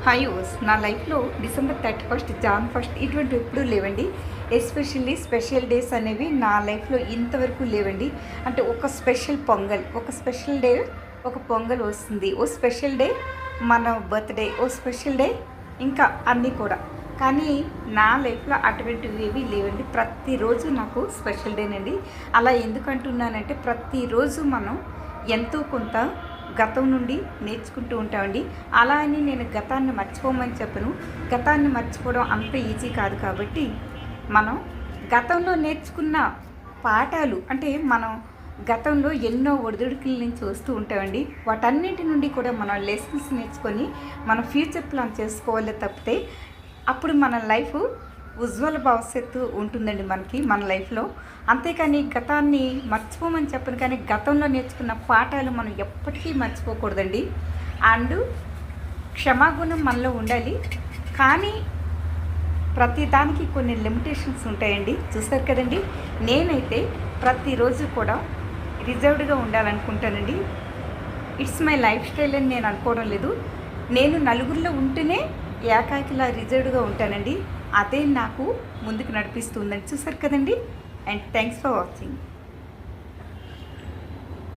Hi use నా లైఫ్లో December 31 John 1 ఇటువంటి ఎప్పుడూ లేవండి. ఎస్పెషల్లీ స్పెషల్ డేస్ అనేవి నా లైఫ్లో ఇంతవరకు లేవండి. అంటే ఒక స్పెషల్ పొంగల్, ఒక స్పెషల్ డే, ఒక పొంగల్ వస్తుంది. ఓ స్పెషల్ డే మన బర్త్డే, ఓ స్పెషల్ డే, ఇంకా అన్నీ కూడా. కానీ నా లైఫ్లో అటువంటివి ఏవి లేవండి. ప్రతిరోజు నాకు స్పెషల్ డేనండి. అలా ఎందుకంటున్నానంటే ప్రతిరోజు మనం ఎంతో కొంత గతం నుండి నేర్చుకుంటూ ఉంటామండి. అలా అని నేను గతాన్ని మర్చిపోమని చెప్పను. గతాన్ని మర్చిపోవడం అంత ఈజీ కాదు. కాబట్టి మనం గతంలో నేర్చుకున్న పాఠాలు, అంటే మనం గతంలో ఎన్నో ఒడిదుడుకుల నుంచి వస్తూ ఉంటామండి. వాటన్నిటి నుండి కూడా మనం లెసన్స్ నేర్చుకొని మన ఫ్యూచర్ ప్లాన్ చేసుకోవాలి తప్పితే అప్పుడు మన లైఫ్ ఉజ్వల భవిష్యత్తు ఉంటుందండి మనకి మన లైఫ్లో. అంతేకాని గతాన్ని మర్చిపోమని చెప్పను, కానీ గతంలో నేర్చుకున్న పాఠాలు మనం ఎప్పటికీ మర్చిపోకూడదండి. అండ్ క్షమాగుణం మనలో ఉండాలి, కానీ ప్రతిదానికి కొన్ని లిమిటేషన్స్ ఉంటాయండి. చూస్తారు కదండి, నేనైతే ప్రతిరోజు కూడా రిజర్వ్డ్గా ఉండాలనుకుంటానండి. ఇట్స్ మై లైఫ్ స్టైల్ అని నేను అనుకోవడం లేదు. నేను నలుగురిలో ఉంటేనే ఏకాకిలా రిజర్వ్డ్గా ఉంటానండి. అదే నాకు ముందుకు నడిపిస్తుందని. చూసారు కదండి. And thanks for watching.